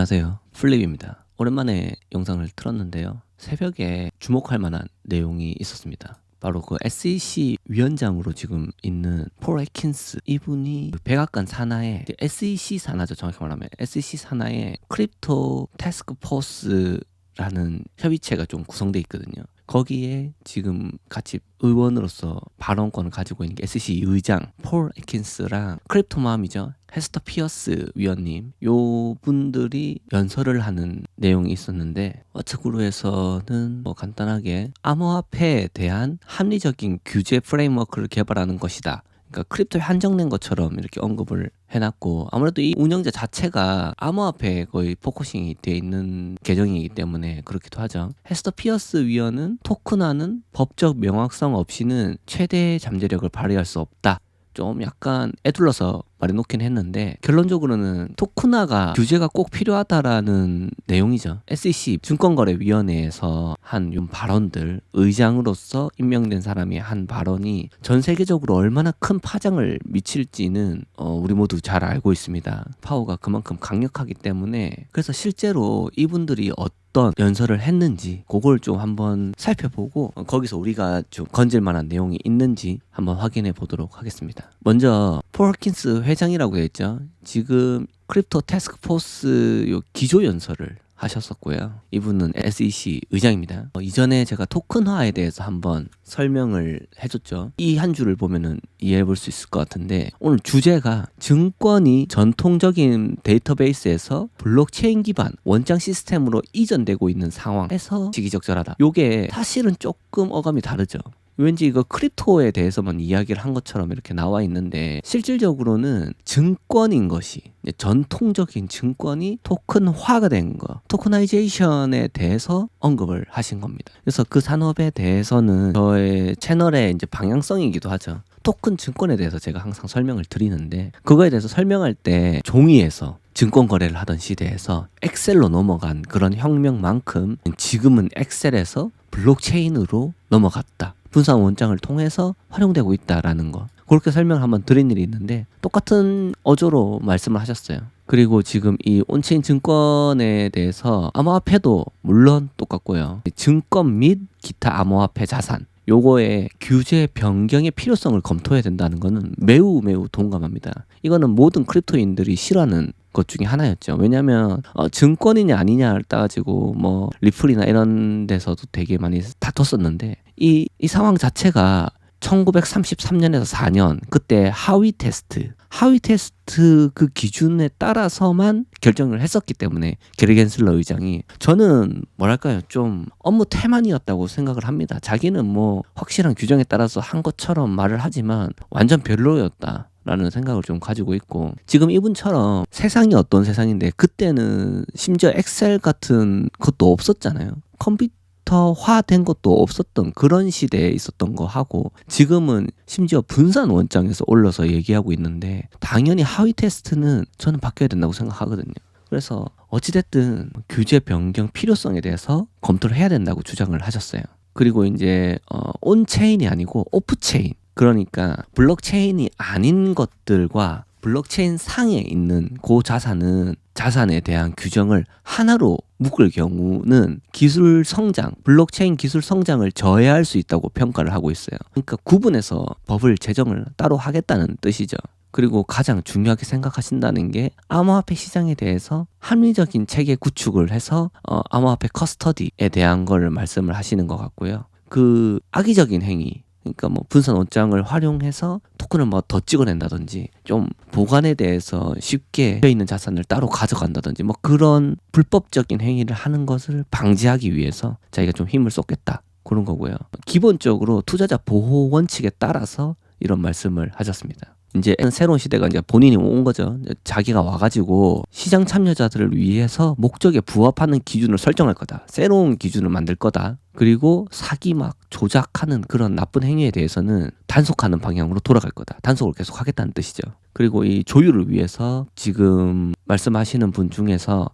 안녕하세요. 플립입니다. 오랜만에 영상을 틀었는데요. 새벽에 주목할 만한 내용이 있었습니다. 바로 그 SEC 위원장으로 지금 있는 폴 애킨스, 이분이 백악관 산하에 SEC 산하죠. 정확히 말하면 SEC 산하에 크립토 태스크 포스라는 협의체가 좀 구성돼 있거든요. 거기에 지금 같이 의원으로서 발언권을 가지고 있는 게 SEC 의장 폴 애킨스랑 크립토맘이죠. 헤스터 피어스 위원님, 요 분들이 연설을 하는 내용이 있었는데, 워처그룹에서는 간단하게 암호화폐에 대한 합리적인 규제 프레임워크를 개발하는 것이다. 그러니까 크립토에 한정된 것처럼 이렇게 언급을 해놨고, 아무래도 이 운영자 자체가 암호화폐에 거의 포커싱이 되어 있는 계정이기 때문에 그렇기도 하죠. 헤스터 피어스 위원은 토큰화는 법적 명확성 없이는 최대 잠재력을 발휘할 수 없다. 좀 약간 애둘러서 말해놓긴 했는데, 결론적으로는 토큰화가 규제가 꼭 필요하다라는 내용이죠. SEC 증권거래위원회에서 한 발언들, 의장으로서 임명된 사람이 한 발언이 전 세계적으로 얼마나 큰 파장을 미칠지는 우리 모두 잘 알고 있습니다. 파워가 그만큼 강력하기 때문에. 그래서 실제로 이분들이 어떤 연설을 했는지 그걸 좀 한번 살펴보고, 거기서 우리가 좀 건질 만한 내용이 있는지 한번 확인해 보도록 하겠습니다. 먼저 폴 애킨스 회장이라고 되어 있죠. 지금 크립토 태스크 포스 요 기조 연설을 하셨었고요. 이분은 SEC 의장입니다. 이전에 제가 토큰화에 대해서 한번 설명을 해줬죠. 이 한 줄을 보면은 이해해 볼 수 있을 것 같은데, 오늘 주제가 증권이 전통적인 데이터베이스에서 블록체인 기반 원장 시스템으로 이전되고 있는 상황에서 시기적절하다. 요게 사실은 조금 어감이 다르죠. 왠지 이거 크립토에 대해서만 이야기를 한 것처럼 이렇게 나와 있는데, 실질적으로는 증권인 것이, 전통적인 증권이 토큰화가 된 거, 토커나이제이션에 대해서 언급을 하신 겁니다. 그래서 그 산업에 대해서는 저의 채널의 이제 방향성이기도 하죠. 토큰 증권에 대해서 제가 항상 설명을 드리는데, 그거에 대해서 설명할 때 종이에서 증권 거래를 하던 시대에서 엑셀로 넘어간 그런 혁명만큼 지금은 엑셀에서 블록체인으로 넘어갔다. 분산 원장을 통해서 활용되고 있다라는 거, 그렇게 설명을 한번 드린 일이 있는데, 똑같은 어조로 말씀을 하셨어요. 그리고 지금 이 온체인 증권에 대해서 암호화폐도 물론 똑같고요. 증권 및 기타 암호화폐 자산, 요거의 규제 변경의 필요성을 검토해야 된다는 거는 매우 동감합니다. 이거는 모든 크립토인들이 싫어하는 것 중에 하나였죠. 왜냐하면 증권이냐 아니냐를 따지고 뭐 리플이나 이런 데서도 되게 많이 다퉜었는데, 이 상황 자체가 1933년에서 4년 그때 하위 테스트 그 기준에 따라서만 결정을 했었기 때문에, 게리 겐슬러 의장이, 저는 뭐랄까요, 좀 업무 태만이었다고 생각을 합니다. 자기는 뭐 확실한 규정에 따라서 한 것처럼 말을 하지만 완전 별로였다 라는 생각을 좀 가지고 있고, 지금 이분처럼 세상이 어떤 세상인데, 그때는 심지어 엑셀 같은 것도 없었잖아요. 컴퓨터화된 것도 없었던 그런 시대에 있었던 거 하고, 지금은 심지어 분산 원장에서 올려서 얘기하고 있는데, 당연히 하위 테스트는 저는 바뀌어야 된다고 생각하거든요. 그래서 어찌됐든 규제 변경 필요성에 대해서 검토를 해야 된다고 주장을 하셨어요. 그리고 이제 온체인이 아니고 오프체인, 그러니까 블록체인이 아닌 것들과 블록체인 상에 있는 그 자산에 대한 규정을 하나로 묶을 경우는 기술 성장, 블록체인 기술 성장을 저해할 수 있다고 평가를 하고 있어요. 그러니까 구분해서 법을 제정을 따로 하겠다는 뜻이죠. 그리고 가장 중요하게 생각하신다는 게, 암호화폐 시장에 대해서 합리적인 체계 구축을 해서 암호화폐 커스터디에 대한 걸 말씀을 하시는 것 같고요. 그 악의적인 행위, 그러니까 뭐 분산 원장을 활용해서 토큰을 뭐 더 찍어낸다든지, 좀 보관에 대해서 쉽게 있는 자산을 따로 가져간다든지, 뭐 그런 불법적인 행위를 하는 것을 방지하기 위해서 자기가 좀 힘을 쏟겠다, 그런 거고요. 기본적으로 투자자 보호 원칙에 따라서 이런 말씀을 하셨습니다. 이제 새로운 시대가 이제 본인이 온 거죠. 자기가 와가지고 시장 참여자들을 위해서 목적에 부합하는 기준을 설정할 거다. 새로운 기준을 만들 거다. 그리고 사기 막 조작하는 그런 나쁜 행위에 대해서는 단속하는 방향으로 돌아갈 거다. 단속을 계속 하겠다는 뜻이죠. 그리고 이 조율을 위해서 지금 말씀하시는 분 중에서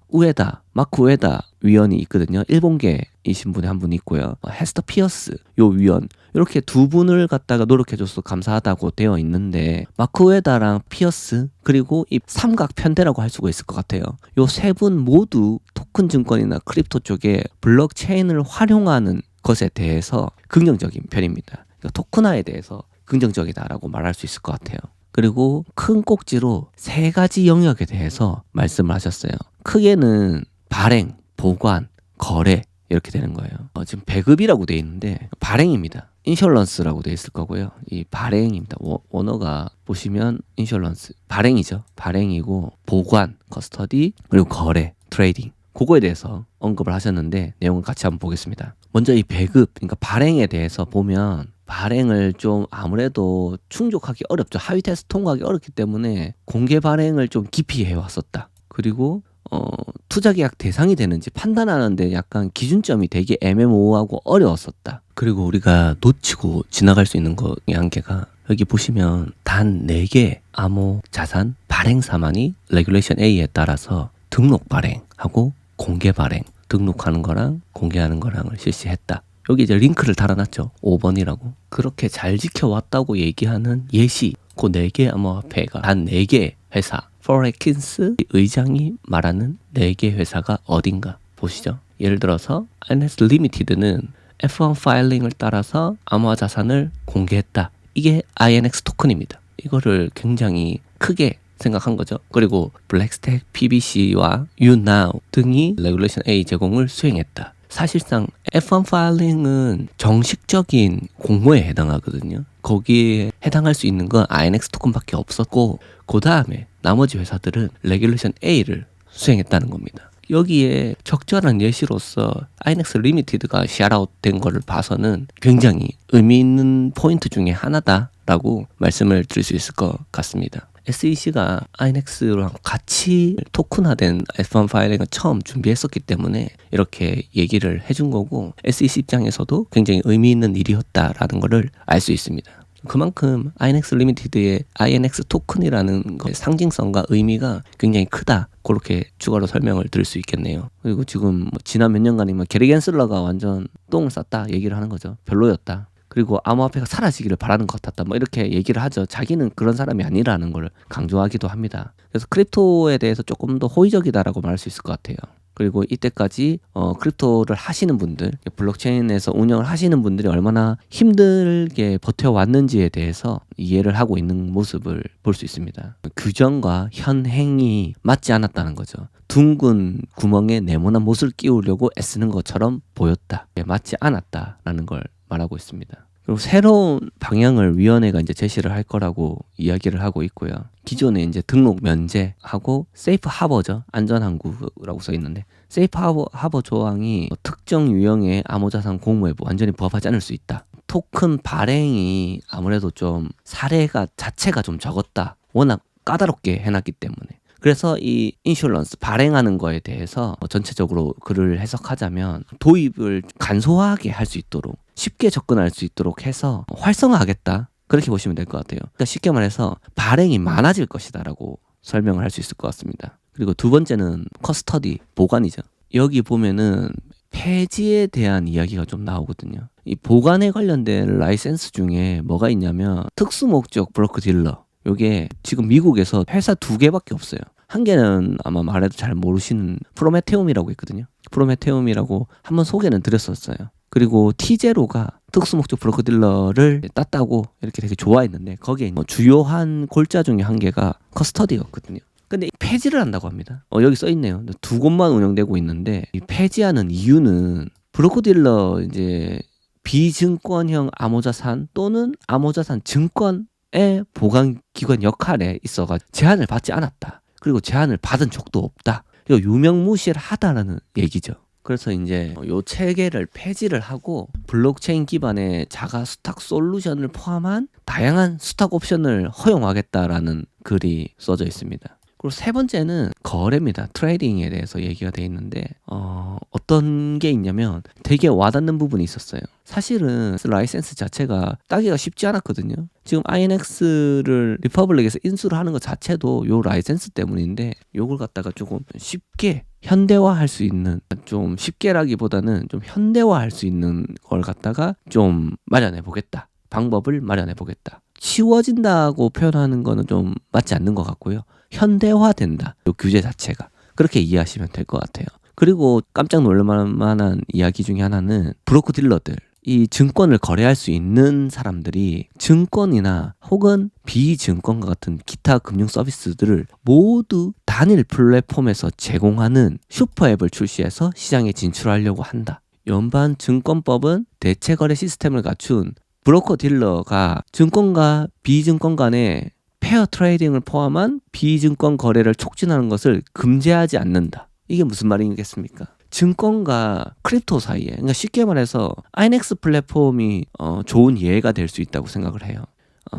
마크 우에다 위원이 있거든요. 일본계이신 분이 한 분 있고요. 헤스터 피어스 요 위원, 이렇게 두 분을 갖다가 노력해줘서 감사하다고 되어 있는데 마크 웨다랑 피어스 그리고 이 삼각 편대라고 할 수가 있을 것 같아요. 요 세 분 모두 토큰 증권이나 크립토 쪽에 블록체인을 활용하는 것에 대해서 긍정적인 편입니다. 그러니까 토큰화에 대해서 긍정적이다라고 말할 수 있을 것 같아요. 그리고 큰 꼭지로 세 가지 영역에 대해서 말씀을 하셨어요. 크게는 발행, 보관, 거래 이렇게 되는 거예요. 지금 배급이라고 돼 있는데 발행입니다. 인슈런스라고 돼 있을 거고요. 이 발행입니다. 원어가 보시면 인슈런스, 발행이죠. 발행이고 보관, 커스터디, 그리고 거래, 트레이딩. 그거에 대해서 언급을 하셨는데 내용을 같이 한번 보겠습니다. 먼저 이 배급, 그러니까 발행에 대해서 보면 발행을 좀 아무래도 충족하기 어렵죠. 하위 테스트 통과하기 어렵기 때문에 공개 발행을 좀 기피 해왔었다. 그리고 투자 계약 대상이 되는지 판단하는데 약간 기준점이 되게 애매모호하고 어려웠었다. 그리고 우리가 놓치고 지나갈 수 있는 거의 한계가 여기 보시면 단 4개 암호 자산 발행사만이 레귤레이션 A에 따라서 등록 발행하고 공개 발행, 등록하는 거랑 공개하는 거랑을 실시했다. 여기 이제 링크를 달아놨죠. 5번이라고. 그렇게 잘 지켜왔다고 얘기하는 예시, 그 4개 암호화폐가 단 4개 회사, 포렉킨스 의장이 말하는 4개 회사가 어딘가 보시죠. 예를 들어서 INX 리미티드는 F1 파일링을 따라서 암호화 자산을 공개했다. 이게 INX 토큰입니다. 이거를 굉장히 크게 생각한 거죠. 그리고 블랙스택, PBC와 YouNow 등이 레귤레이션 A 제공을 수행했다. 사실상 F1 파일링은 정식적인 공모에 해당하거든요. 거기에 해당할 수 있는 건 INX 토큰밖에 없었고 그 다음에 나머지 회사들은 레귤레이션 A를 수행했다는 겁니다. 여기에 적절한 예시로서 INX 리미티드가 샤라웃 된 거를 봐서는 굉장히 의미 있는 포인트 중에 하나다라고 말씀을 드릴 수 있을 것 같습니다. SEC가 INX랑 같이 토큰화된 F1 파일링을 처음 준비했었기 때문에 이렇게 얘기를 해준 거고 SEC 입장에서도 굉장히 의미 있는 일이었다라는 것을 알 수 있습니다. 그만큼 INX 리미티드의 INX 토큰이라는 것의 상징성과 의미가 굉장히 크다. 그렇게 추가로 설명을 드릴 수 있겠네요. 그리고 지금 지난 몇 년간이면 게리 겐슬러가 완전 똥을 쌌다 얘기를 하는 거죠. 별로였다. 그리고 암호화폐가 사라지기를 바라는 것 같았다. 뭐 이렇게 얘기를 하죠. 자기는 그런 사람이 아니라는 걸 강조하기도 합니다. 그래서 크립토에 대해서 조금 더 호의적이다라고 말할 수 있을 것 같아요. 그리고 이때까지 크립토를 하시는 분들, 블록체인에서 운영을 하시는 분들이 얼마나 힘들게 버텨왔는지에 대해서 이해를 하고 있는 모습을 볼 수 있습니다. 규정과 현행이 맞지 않았다는 거죠. 둥근 구멍에 네모난 못을 끼우려고 애쓰는 것처럼 보였다. 맞지 않았다라는 걸 말하고 있습니다. 그리고 새로운 방향을 위원회가 이제 제시를 할 거라고 이야기를 하고 있고요. 기존에 이제 등록 면제하고 세이프 하버죠. 안전항구라고 써 있는데 세이프 하버 조항이 특정 유형의 암호자산 공모에 완전히 부합하지 않을 수 있다. 토큰 발행이 아무래도 좀 사례가 자체가 좀 적었다. 워낙 까다롭게 해놨기 때문에. 그래서 이 인슈런스 발행하는 거에 대해서 전체적으로 글을 해석하자면 도입을 간소하게 할 수 있도록 쉽게 접근할 수 있도록 해서 활성화하겠다. 그렇게 보시면 될 것 같아요. 그러니까 쉽게 말해서 발행이 많아질 것이다라고 설명을 할 수 있을 것 같습니다. 그리고 두 번째는 커스터디, 보관이죠. 여기 보면은 폐지에 대한 이야기가 좀 나오거든요. 이 보관에 관련된 라이센스 중에 뭐가 있냐면 특수목적 브로커 딜러. 요게 지금 미국에서 회사 2개밖에 없어요. 한 개는 아마 말해도 잘 모르시는 프로메테움이라고 있거든요. 프로메테움이라고 한번 소개는 드렸었어요. 그리고 T0가 특수목적 브로커 딜러를 땄다고 이렇게 되게 좋아했는데 거기에 주요한 골자 중에 한 개가 커스터디였거든요. 근데 폐지를 한다고 합니다. 여기 써 있네요. 2곳만 운영되고 있는데 이 폐지하는 이유는 브로커 딜러 이제 비증권형 암호자산 또는 암호자산 증권의 보관기관 역할에 있어가 제한을 받지 않았다. 그리고 제한을 받은 적도 없다. 이거 유명무실하다라는 얘기죠. 그래서 이제 요 체계를 폐지를 하고 블록체인 기반의 자가 스탁 솔루션을 포함한 다양한 스탁 옵션을 허용하겠다라는 글이 써져 있습니다. 그리고 세 번째는 거래입니다. 트레이딩에 대해서 얘기가 돼 있는데 어떤 게 있냐면 되게 와닿는 부분이 있었어요. 사실은 라이센스 자체가 따기가 쉽지 않았거든요. 지금 INX를 리퍼블릭에서 인수를 하는 것 자체도 요 라이센스 때문인데 요걸 갖다가 조금 쉽게 현대화할 수 있는 좀 쉽게라기보다는 좀 현대화할 수 있는 걸 갖다가 좀 마련해 보겠다. 방법을 마련해 보겠다. 쉬워진다고 표현하는 거는 좀 맞지 않는 것 같고요. 현대화된다. 이 규제 자체가. 그렇게 이해하시면 될 것 같아요. 그리고 깜짝 놀랄 만한 이야기 중에 하나는 브로커 딜러들. 이 증권을 거래할 수 있는 사람들이 증권이나 혹은 비증권과 같은 기타 금융 서비스들을 모두 단일 플랫폼에서 제공하는 슈퍼앱을 출시해서 시장에 진출하려고 한다. 연방 증권법은 대체 거래 시스템을 갖춘 브로커 딜러가 증권과 비증권 간의 페어 트레이딩을 포함한 비증권 거래를 촉진하는 것을 금지하지 않는다. 이게 무슨 말이겠습니까? 증권과 크립토 사이에, 그러니까 쉽게 말해서 INX 플랫폼이 좋은 예가 될 수 있다고 생각을 해요.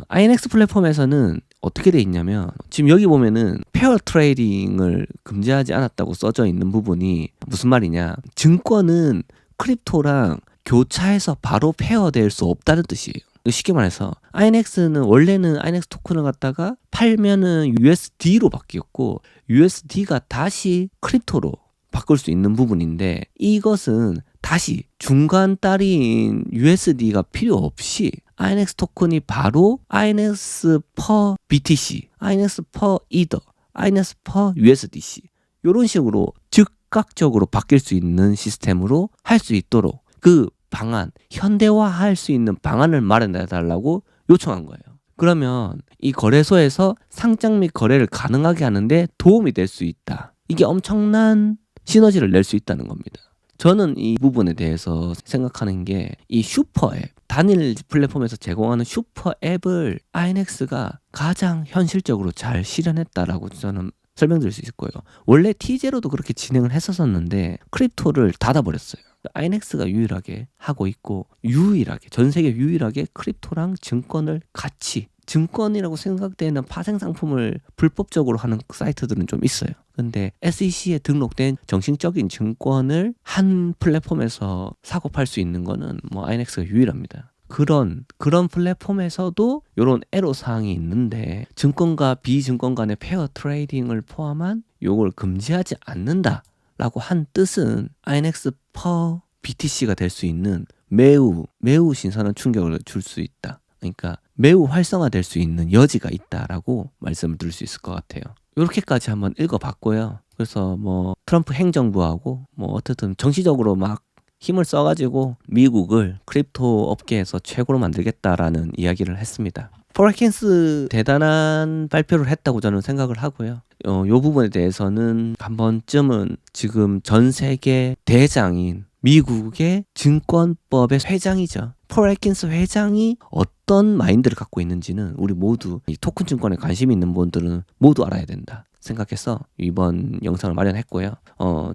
INX 플랫폼에서는 어떻게 돼 있냐면 지금 여기 보면은 페어 트레이딩을 금지하지 않았다고 써져 있는 부분이 무슨 말이냐? 증권은 크립토랑 교차해서 바로 페어될 수 없다는 뜻이에요. 쉽게 말해서 INX는 원래는 INX 토큰을 갖다가 팔면은 USD로 바뀌었고 USD가 다시 크립토로 바꿀 수 있는 부분인데 이것은 다시 중간 딸인 USD가 필요 없이 INX 토큰이 바로 INX per BTC, INX per Ether, INX per USDC 이런 식으로 즉각적으로 바뀔 수 있는 시스템으로 할 수 있도록 그 방안, 현대화할 수 있는 방안을 마련해 달라고 요청한 거예요. 그러면 이 거래소에서 상장 및 거래를 가능하게 하는데 도움이 될 수 있다. 이게 엄청난 시너지를 낼 수 있다는 겁니다. 저는 이 부분에 대해서 생각하는 게 이 슈퍼앱, 단일 플랫폼에서 제공하는 슈퍼앱을 INX가 가장 현실적으로 잘 실현했다라고 저는 설명드릴 수 있을 거예요. 원래 T0도 그렇게 진행을 했었는데 크립토를 닫아버렸어요. INX가 유일하게 하고 있고 유일하게 전 세계 유일하게 크립토랑 증권을 같이 증권이라고 생각되는 파생 상품을 불법적으로 하는 사이트들은 좀 있어요. 근데 SEC에 등록된 정식적인 증권을 한 플랫폼에서 사고 팔 수 있는 거는 뭐 INX가 유일합니다. 그런 플랫폼에서도 이런 애로사항이 있는데 증권과 비증권 간의 페어 트레이딩을 포함한 요걸 금지하지 않는다라고 한 뜻은 INX per BTC가 될 수 있는 매우 신선한 충격을 줄 수 있다. 그러니까 매우 활성화될 수 있는 여지가 있다라고 말씀을 드릴 수 있을 것 같아요. 이렇게까지 한번 읽어봤고요. 그래서 뭐 트럼프 행정부하고 뭐 어쨌든 정치적으로 막 힘을 써가지고 미국을 크립토 업계에서 최고로 만들겠다라는 이야기를 했습니다. 포레킨스 대단한 발표를 했다고 저는 생각을 하고요. 요 부분에 대해서는 한 번쯤은 지금 전 세계 대장인 미국의 증권법의 회장이죠. 폴 애킨스 회장이 어떤 마인드를 갖고 있는지는 우리 모두 이 토큰 증권에 관심이 있는 분들은 모두 알아야 된다 생각해서 이번 영상을 마련했고요.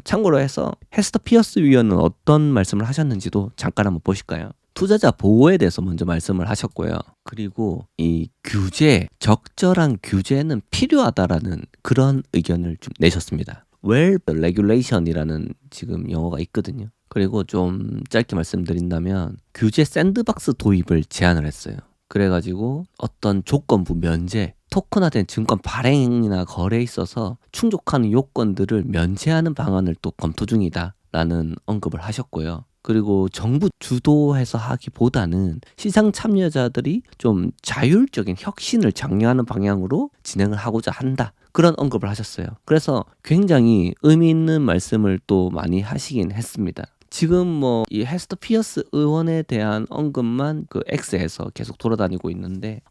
참고로 해서 헤스터 피어스 위원은 어떤 말씀을 하셨는지도 잠깐 한번 보실까요? 투자자 보호에 대해서 먼저 말씀을 하셨고요. 그리고 이 규제, 적절한 규제는 필요하다라는 그런 의견을 좀 내셨습니다. Well regulation이라는 지금 용어가 있거든요. 그리고 좀 짧게 말씀드린다면 규제 샌드박스 도입을 제안을 했어요. 그래가지고 어떤 조건부 면제, 토큰화된 증권 발행이나 거래에 있어서 충족하는 요건들을 면제하는 방안을 또 검토 중이다라는 언급을 하셨고요. 그리고 정부 주도해서 하기보다는 시장 참여자들이 좀 자율적인 혁신을 장려하는 방향으로 진행을 하고자 한다. 그런 언급을 하셨어요. 그래서 굉장히 의미 있는 말씀을 또 많이 하시긴 했습니다. 지금 뭐 이 헤스터 피어스 의원에 대한 언급만 그 X에서 계속 돌아다니고 있는데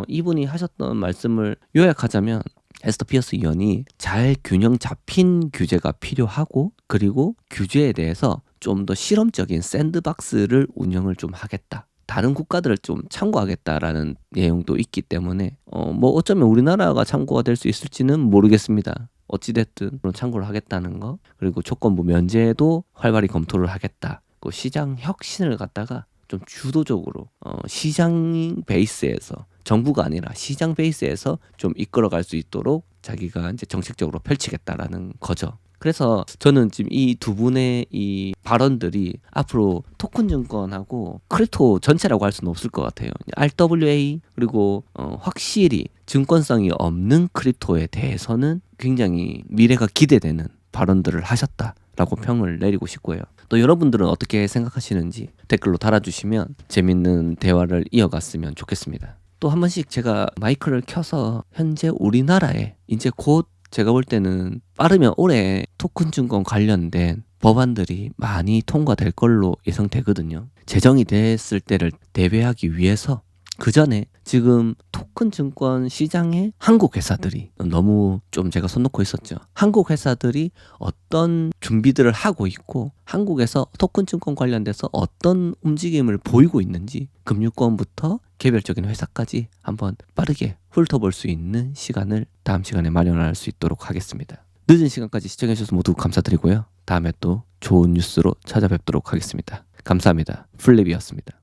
이분이 하셨던 말씀을 요약하자면 헤스터 피어스 의원이 잘 균형 잡힌 규제가 필요하고 그리고 규제에 대해서 좀 더 실험적인 샌드박스를 운영을 좀 하겠다. 다른 국가들을 좀 참고하겠다라는 내용도 있기 때문에 뭐 어쩌면 우리나라가 참고가 될 수 있을지는 모르겠습니다. 어찌됐든 참고를 하겠다는 거 그리고 조건부 면제도 활발히 검토를 하겠다. 그 시장 혁신을 갖다가 좀 주도적으로 시장 베이스에서 정부가 아니라 시장 베이스에서 좀 이끌어갈 수 있도록 자기가 이제 정책적으로 펼치겠다라는 거죠. 그래서 저는 지금 이 두 분의 이 발언들이 앞으로 토큰 증권하고 크립토 전체라고 할 수는 없을 것 같아요. RWA 그리고 확실히 증권성이 없는 크립토에 대해서는 굉장히 미래가 기대되는 발언들을 하셨다라고 라고 평을 내리고 싶고요. 또 여러분들은 어떻게 생각하시는지 댓글로 달아주시면 재밌는 대화를 이어갔으면 좋겠습니다. 또 한 번씩 제가 마이크를 켜서 현재 우리나라에 이제 곧 제가 볼 때는 빠르면 올해 토큰증권 관련된 법안들이 많이 통과될 걸로 예상되거든요. 제정이 됐을 때를 대비하기 위해서 그 전에 지금 토큰 증권 시장에 한국 회사들이 너무 좀 제가 손 놓고 있었죠. 한국 회사들이 어떤 준비들을 하고 있고 한국에서 토큰 증권 관련돼서 어떤 움직임을 보이고 있는지 금융권부터 개별적인 회사까지 한번 빠르게 훑어볼 수 있는 시간을 다음 시간에 마련할 수 있도록 하겠습니다. 늦은 시간까지 시청해주셔서 모두 감사드리고요. 다음에 또 좋은 뉴스로 찾아뵙도록 하겠습니다. 감사합니다. 플립이었습니다.